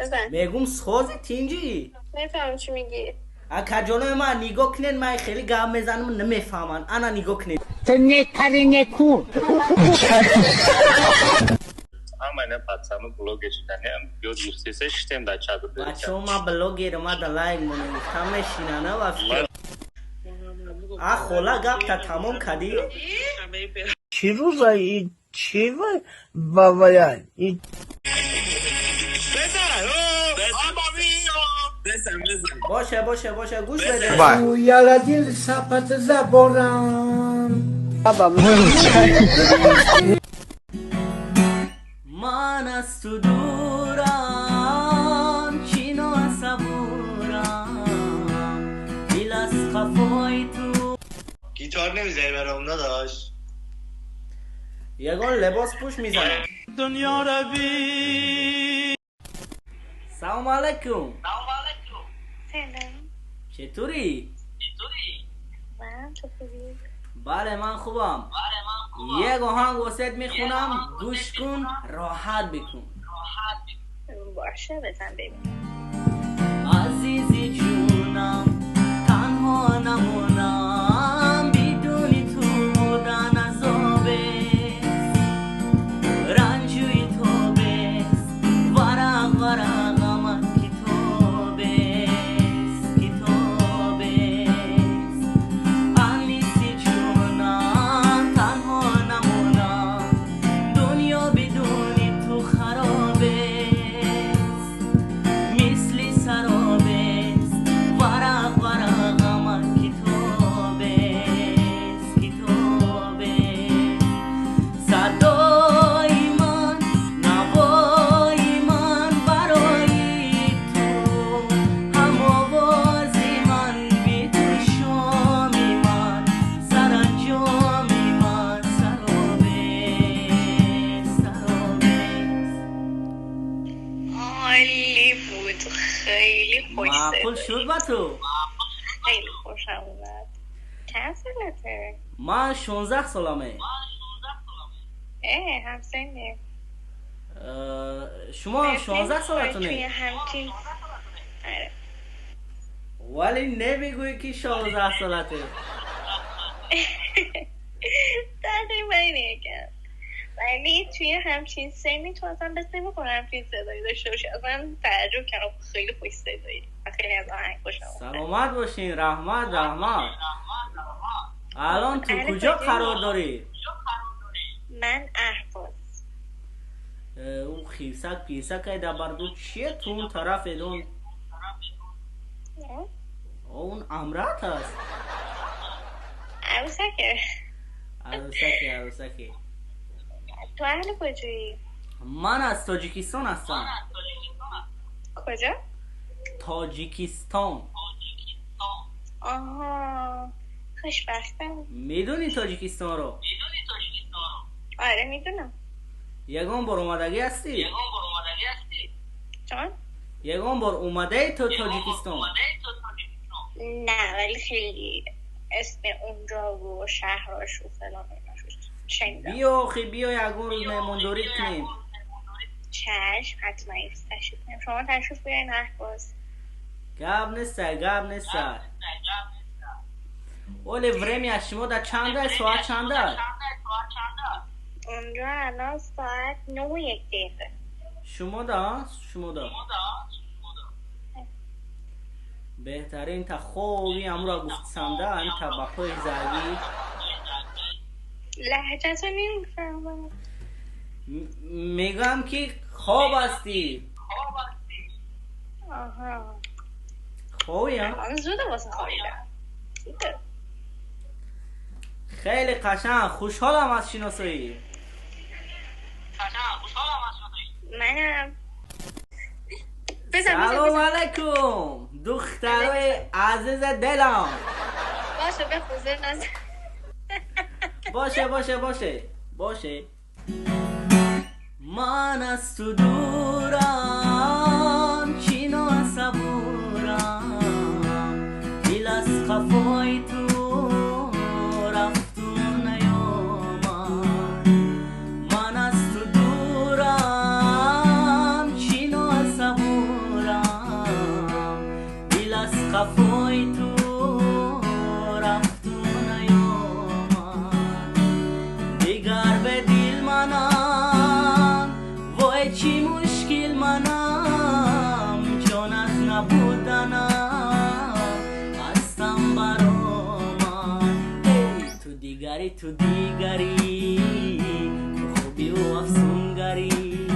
بزن. میگم سخوزی تینجی. نمیفهمم چی میگی. اکجانو من نگاه کنین من خیلی گام میزنم نمیفهمن. انا نگاه کنین. تو نکاری نکو. Ama ne patsam blog geçten hem video sesi sistem da çadı. بچه ما بلوگیر ما دلایل مونیم همه شینانه و خولا گپ تا تمام کدی چی روزایی چی بابایان باشه گوش بده. او یادی سپت زبورم من از تو دورم چینو صبورم دل از خفای تو. گیتار نمیزنی برام نداشت؟ یگان لباس پوش میزنم. دنیا روی. سلام علیکم. سلام. چطوری؟ من تو خوبی؟ بله من خوبم. یک آهنگ واسط میخونم گوش کن راحت بکن. باشه بزن ببین. عزیزی جونم تنها نمونم بدون تو بودن عذابه رنجوی تو بست ورق من کتابه انیسی جونم تنها نمونم دنیا بدون تو خرابه مثل سرابه ورق من کتابه صدای من نوای من برای تو هم آوازی من بی تو شامی من سرانجامی من سرابه عالی بود. خیلی خوش معقول صدایی. شد با تو. خیلی خوشم اومد. چند سالته؟ من 16 سالمه. همسنه. شما هم 16 توی سالتونه همچین. آره. ولی نمیگوی که 16 سالته. تقریبا اینه یکم. ولی توی همچین سنی تو اصلا بس نمی‌کنم همچین صدایی داشته باشی. اصلا تعجب کردم. خیلی خوش صدایی. خیلی از آهنگ خوشم اومد. سلامت باشین. رحمت. الان تو بله، کجا کجایی؟ قرار داری؟ من اهواز. اون خیسک پیسک در بردو چیه تو اون طرف اون؟ اون امرات هست. عروسکه. تو اهل کجایی؟ من از تاجیکستان هستم. کجا؟ تاجیکستان. آها، خوشبختم. میدونی تاجیکستان رو؟ آره میدونم. یگان بار اومدگی هستی؟ جان؟ یگان بار اومده تو تاجیکستان؟ نه ولی خیلی اسم اونجا و شهراش و فلان ایناشو شنیدم. بیا یگان روز مهمونداری کنیم. چشم حتما تشریف کنیم. شما تشریف بیارین اهواز. گاب نیست. ولی ورمی از شما در چنده؟ ساعت چنده؟ اونجا الان ساعت 9:01. شما دا؟ بهترین تا خوبی امرا گفت سمده این طبقه زرگی لهجه رو نمیفهمم. میگم که خواب هستی. آها، خوبی هم؟ الان زوده واسه خوابیدن. خیلی قشنگ. خوشحالم از شناسایی. منم. سلام علیکم دخترای عزیز دلم. باشه بخوزه ناز. باشه. من از تو دورم چینو صبورم دل از خفای تو رفت و نیامد. من از تو دورم چینو صبورم خفای تو رفت و نیامد دیگر به دل منم وای چی مشکل منم چون از نبودنم هستم برامد ای تو دیگری تو خوبی و افسونگری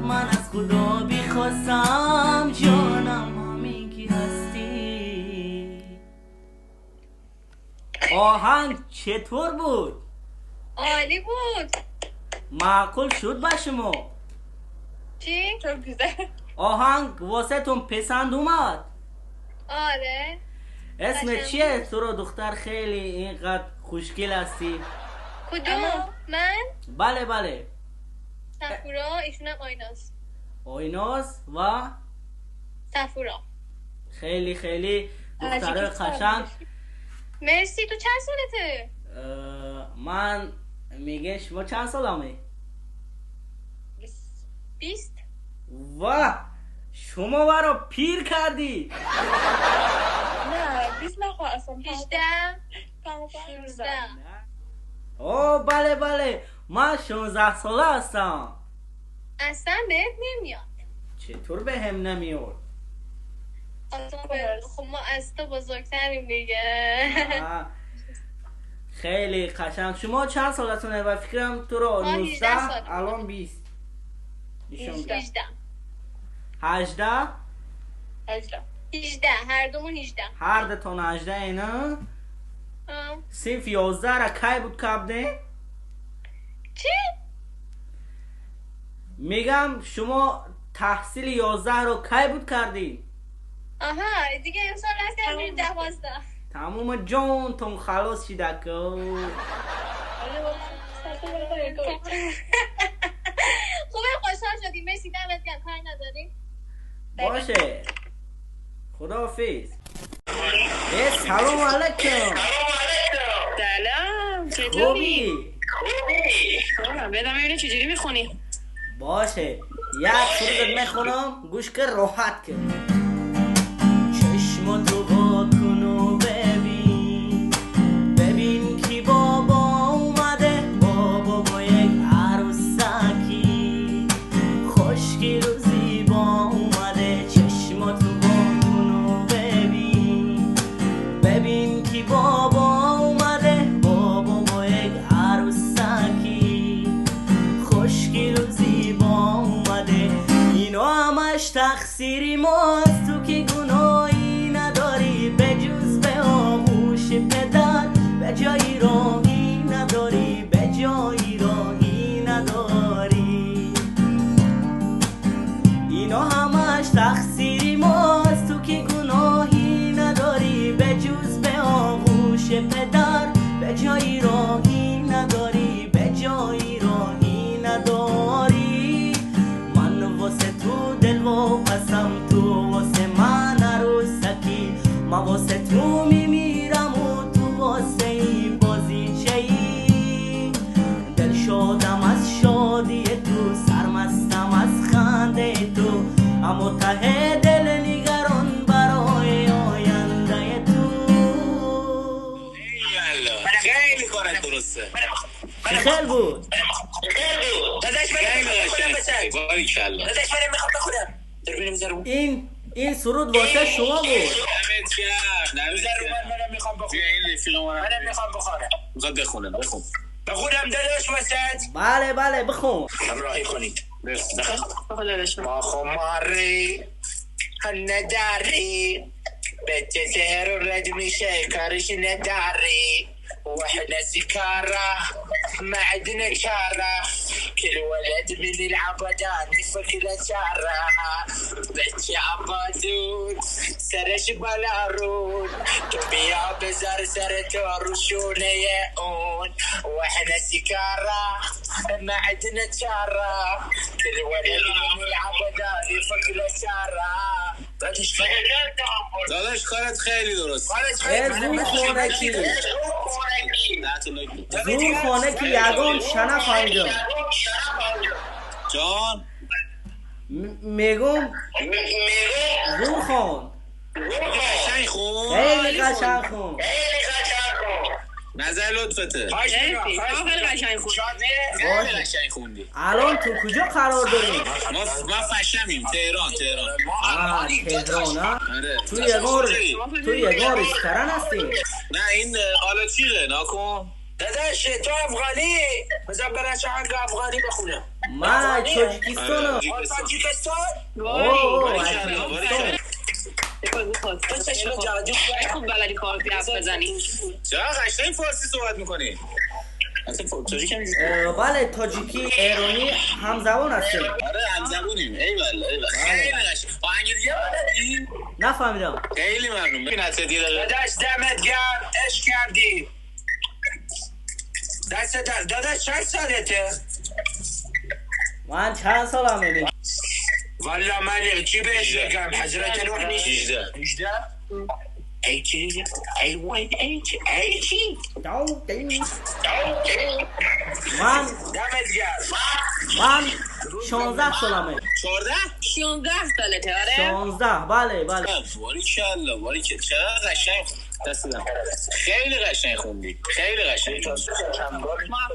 من از خدا بیخواستم جانم همین کی هستی. آهنگ چطور بود؟ عالی بود. معقول شد با شما؟ چی؟ تو گذر. آهنگ واسه تون پسند اومد؟ آره. اسمت چیه؟ تو رو دختر خیلی اینقدر خوشگل هستی. کدوم؟ من؟ بله سفورا. ایشونم آیناس. آیناس و سفورا. خیلی دختره قشنگ. مرسی. تو چند سالته؟ من میگه شما چند سالمه؟ 20. واه شما برا پیر کردی. نه 20 نخواستم 18. 16. اوه بله من 16 ساله هستم. اصلا بهت نمیاد. چطور به هم نمیاد؟ خب ما از تو بزرگتریم دیگه. خیلی قشنگ. شما چند سالتونه؟ و فکرم تو رو 19 الان 20. 18. 18 هر دومون 18. هر دتون 18 اینا. صنف 11 را کی بود کبده؟ چی؟ میگم شما تحصیل 11 رو کی بود کردی؟ آها دیگه امسال رست کردیم 12. تموم جون تون خلاص شده که خوبه خوشحال شدیم. مرسی دمت گرم. کاری نداریم. باشه خداحافظ. سلام علیکم. سلام خوبی؟ بدم ببینیم چجوری میخونی. باشه یک سرودت میخونم گوش کن راحت کن. چشم تو با کن و ببین کی بابا اومده. بابا با یک عروسکی خوشگل و زیبا اومده. چشم تو با کن و ببین کی بابا اومده. بابا با یک عروسکی خوشگل و زیبا اومده. اینا همش تقصیری ماست. تو که گناهی نداری به جز به آغوش پدر. به جایی راهی نداری به جایی راهی نداری. اینا همش تقصیری ماست. تو که گناهی نداری به جز به آغوش پدر. به جایی راهی نداری به جایی راهی نداری. من واسه تو دل واپسم. تو واسه من عروسکی. من واسه تو میمیرم و تو واسه این بازیچه‌ای. دل شادم از شادی تو. سرمستم از خنده تو. اما ته دل نگران برای آینده تو. خیلی کارت درسته. خیلی بود. داداش من میخوام بخونم. این سرود واسه شما بود. منم میخوام بخونم. منم میخوام بخونم. میخواد بخونم. بخونم داداش واسط. بله بخون. همراهی کنید. ما خماری نداری بنت سهر ورد میشه کارش نداری. واحنا سكارة ما عندنا كارة. كل ولد من العبدان يفكر شارة. بنتي عبادون سرش بلارون. كبيا بزار سرتور وشونا يأون. واحنا سكارة ما عندنا كارة. كل ولد من العبدان يفكر شارة. داداش کارت خیلی درست. زور خونه که یگان شنف اینجا جان میگم زور خان قشنگ خون خیلی قشنگ خون. نظر لطفته خیلی قشنگ خون. خیلی قشنگ خوندی. الان تو کجا قرار داریم؟ ما فشمیم تهران. آه تهران ها؟ آره. تو یگار رستوران هستی؟ نه این آلاچیقه ناکن. داداش تو افغانی بذار برای چند افغانی بخونم. من تاجیکستانم. تاجیکستان؟ اوه تو چشم جادو خوب بلدی فارسی حرف بزنی. چرا قشنگ فارسی صحبت میکنی؟ اصلا تاجیک هم بله تاجیکی ایرانی همزبان هستیم. آره همزبونیم. ایول خیلی قشنگ. آهنگ دیگه بلدی؟ نفهمیدم. خیلی ممنون. ببین حتی دیگه داداش دمت گرم عشق کردی. دست داداش چند سالته؟ من چند سالمه؟ والا من چی بهش بگم حضرت نوح نیست. 18 ایچی من دمت گرم. من 16 سالمه. 14 سالته آره. 16 بله باریکلا چقدر قشنگ دست دادم. خیلی قشنگ خوندی. خیلی قشنگ.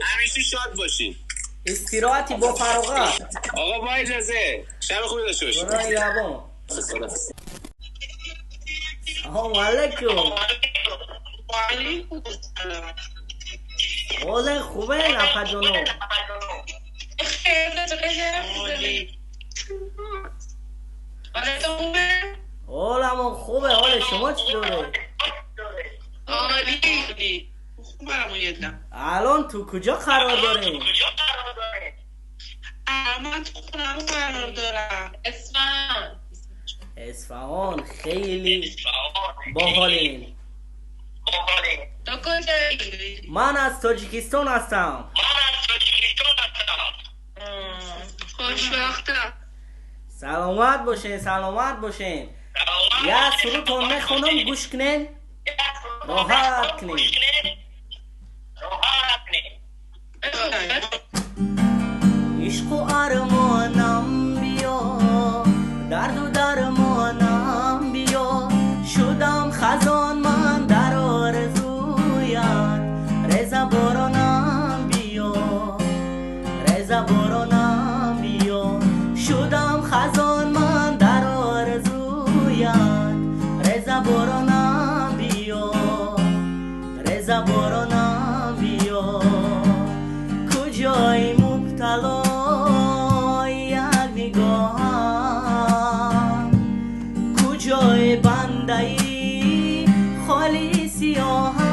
همیشه شاد باشی. استراحتی با فراغت. آقا با اجازه شب خوبی داشته باشی. برای یابان. سلام علیکم. اوضاع خوبه نفر جانو؟ حالمون خوبه. حال شما چطوره؟ عالی. الان تو کجا قرار داریم؟ من تو خونم قرار دارم. اصفهان. خیلی باحالین. تو کجایی؟ من از تاجیکستان هستم. خوشبختم. سلامت باشین. یه سرودتون میخونم گوش کنین. راحت کنین. عشق و ارمانم بیا، درد و درمانم بیا، شدم خزان من در آرزویت، رضا بارانم بیا، شدم خزان من در آرزویت، رضا بارانم بیا، کجای مبتلا یک نگاهم، کجای بندهی خالی سیاهم،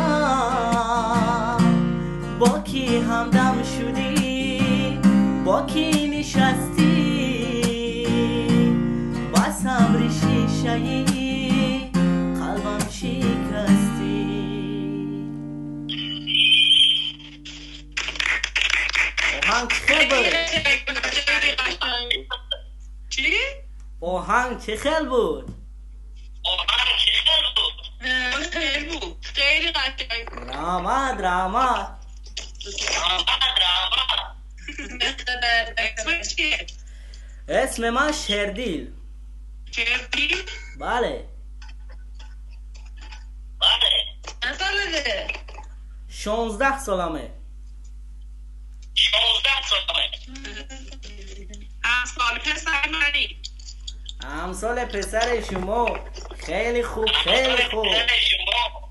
با کی همدم شدی، با کی نشستی، با صبر شیشه‌ای قلبم شکستی. آهنگ خیلی بود. چی؟ آهنگ چه خیلی بود. خیلی قشنگ بود. دراما اسمش چیه؟ اسم من شردیل. چردی؟ بله. چند سالته؟ 16 سالمه. امسال پسر منی. امسال پسر شما. خیلی خوب.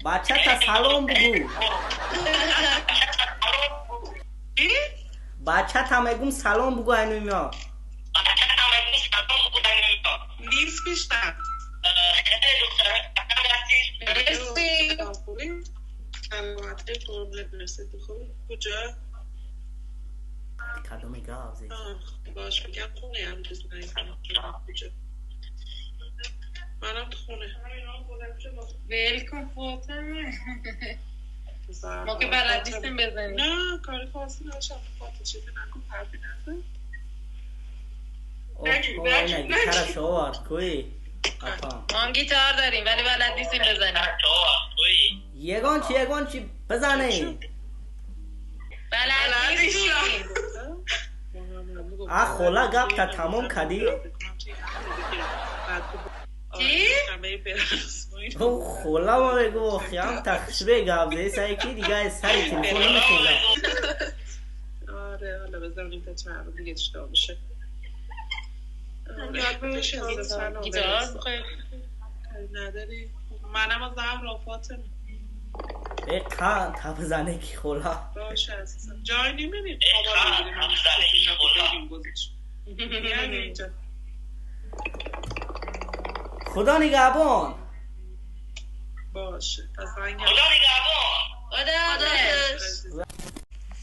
بچه تا سلام بگو. بچه تا میگم سلام بگو اینو یا نیست بیشتر. کجا؟ کدوم گاوزی باش میگم خونه هم دوست نگم کجا منم تو خونه ویلکن فاطمه ما که بلد نیستیم بزنیم نه کاری فارسی نشم فاطمه چیزی نکن حرفی نزن اینه گیتر شوار کوی ما هم گیتار داریم ولی بلد نیستیم بزنیم یگان چی بزنی بلد نیستیم خولا گپ تا تمام کدی چی او خولا ما بگو خیام تخشبه گابده سعی کی دیگه سری تلفن نمیکنم. آره حالا بذاریم تا چند روز دیگه چطور میشه. گیتار بخوای نداری؟ منم از زهرا فاطمه. ای کان تا بزنه کی خولا باشه عزیزم جای نمیبینیم خوابا میگیریم یعنی اینجا خدا نگهبان. باشه پس خدا خدا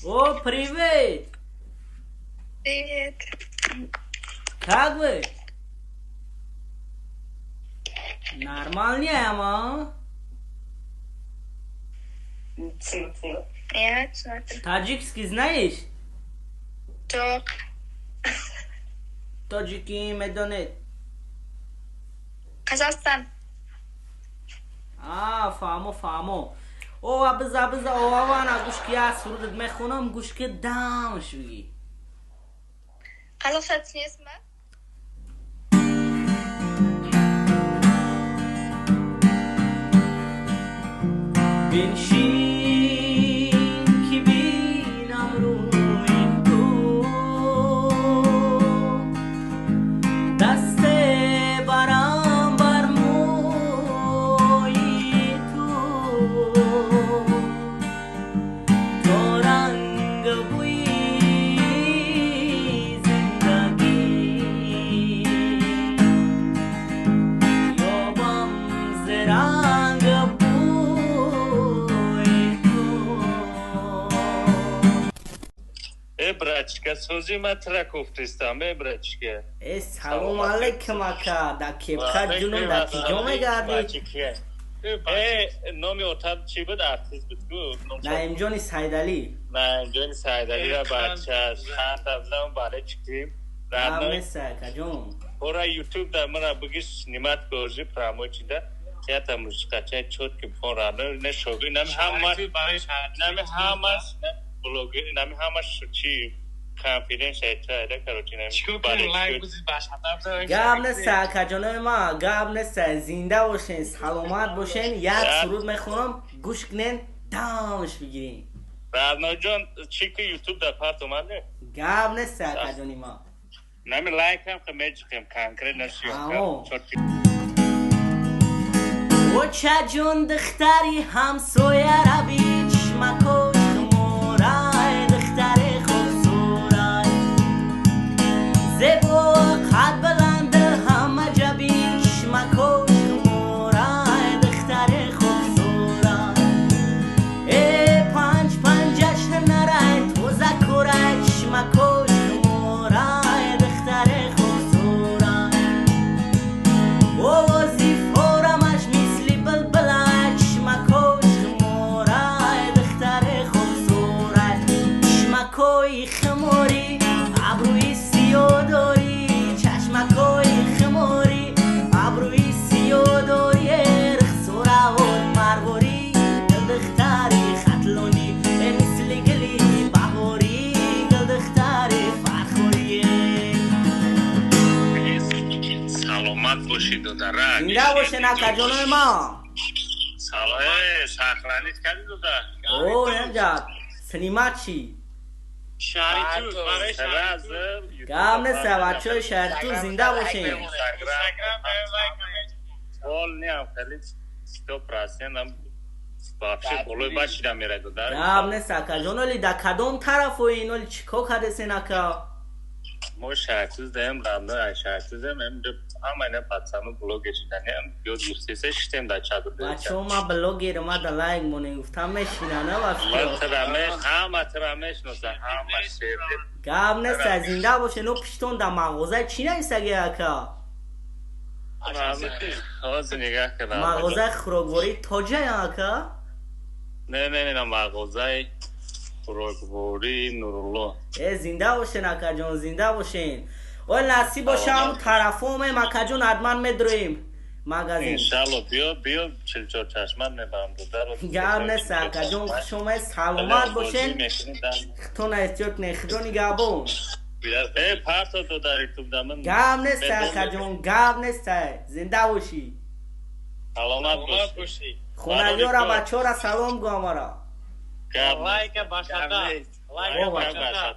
او پریویت как вы? Нормальнее, ама? Я смотрю. Таджикский знаешь? Так. Таджики медонет. Казахстан. فهمو. او ابزا او وانا گوش کیا سرود میخونم گوش که دامش بگی. Казахстан اسمه؟ بنشین که بینم روی تو دست برم بر موی تو تو رنگ بوی زندگی یابم ز رنگ Брачка, сози матра кофтистам, брачка. Салом алейкум ака, да кепка ҷунун да киҷо мегардӣ? номи отам чӣ буд артист буд гу? Наимҷони Сайдалӣ. Наимҷони Сайдалиро бачаш хатамзам баре чиктим. Ҳамеса акаҷон. Ора YouTube да мара бигиш нимат гожи промочида. Театр музыкача чётки форано не шоги нами ҳамаш блогер нами ҳамаш чӣ конференсия да короче нами гап неста акаҷонои ма гап неста зинда бошен саломат бошен як суруд мехонам гӯш кинен дамш бигирин раъноҷон чӣ ки YouTube да парт омаде гап неста акаҷони ма нами лайкам ки мечиқем конкрет насиёкам очаҷон духтари ҳамсоя раби чишмакош морай духтари хубсурат зебо қад баланда ҳама ҷаби чишмакош морай духтари хубсурат э панҷ панҷаш нарай тоза курай чишмакош морай духтари хубсурат овози форамаш мисли булбулай чишмакош морай духтари хубсурат чишмакои химори абрӯи сиёҳ дорӣ чашмакои химори абрӯи сиёҳ дорӣ рухсораҳот марворӣ духтари хатлонӣ мисли гули баҳорӣ духтари фархорӣ саломат бошед додарак зинда бошен акаҷонои ма сахранит кардӣ дода о ямҷад синимат чӣ гап неста бачаҳои шаҳриту зинда бошен гап неста акаҷон оли да кадом тарафоин оли чӣ кор кардесен ака мо шаҳртуздаем рамнои шаҳртузем ҳамайна пацану блогешиданем биё дӯстеса шитем да чаду бачаҳо ма блогерма да лайк монем гуфтам мешинана ҳама тира мешноса ҳама шерде гап неста зинда бошен о пиштон да мағозаи чӣ нависаги ака ҳозир нигоҳ кардам мағозаи хӯроквории тоҷая ака не мағозаи хӯроквории нурулло зинда бошен акаҷон зинда бошен ой насиб боша ҳамун тарафомем акаҷон ҳатман медроем магазин иншалло биё чилчорчашмат мебарам додаро гап неста акаҷон хушомед саломат бошен хитона эҳтиёт кунед худо нигаҳбон ای پارسا تو داری تو دامن گم نیسته کجون گم نیسته زنده باشی سلامت باشی خونگی را بچه را سلام گو مرا لایک باشد لایک باشد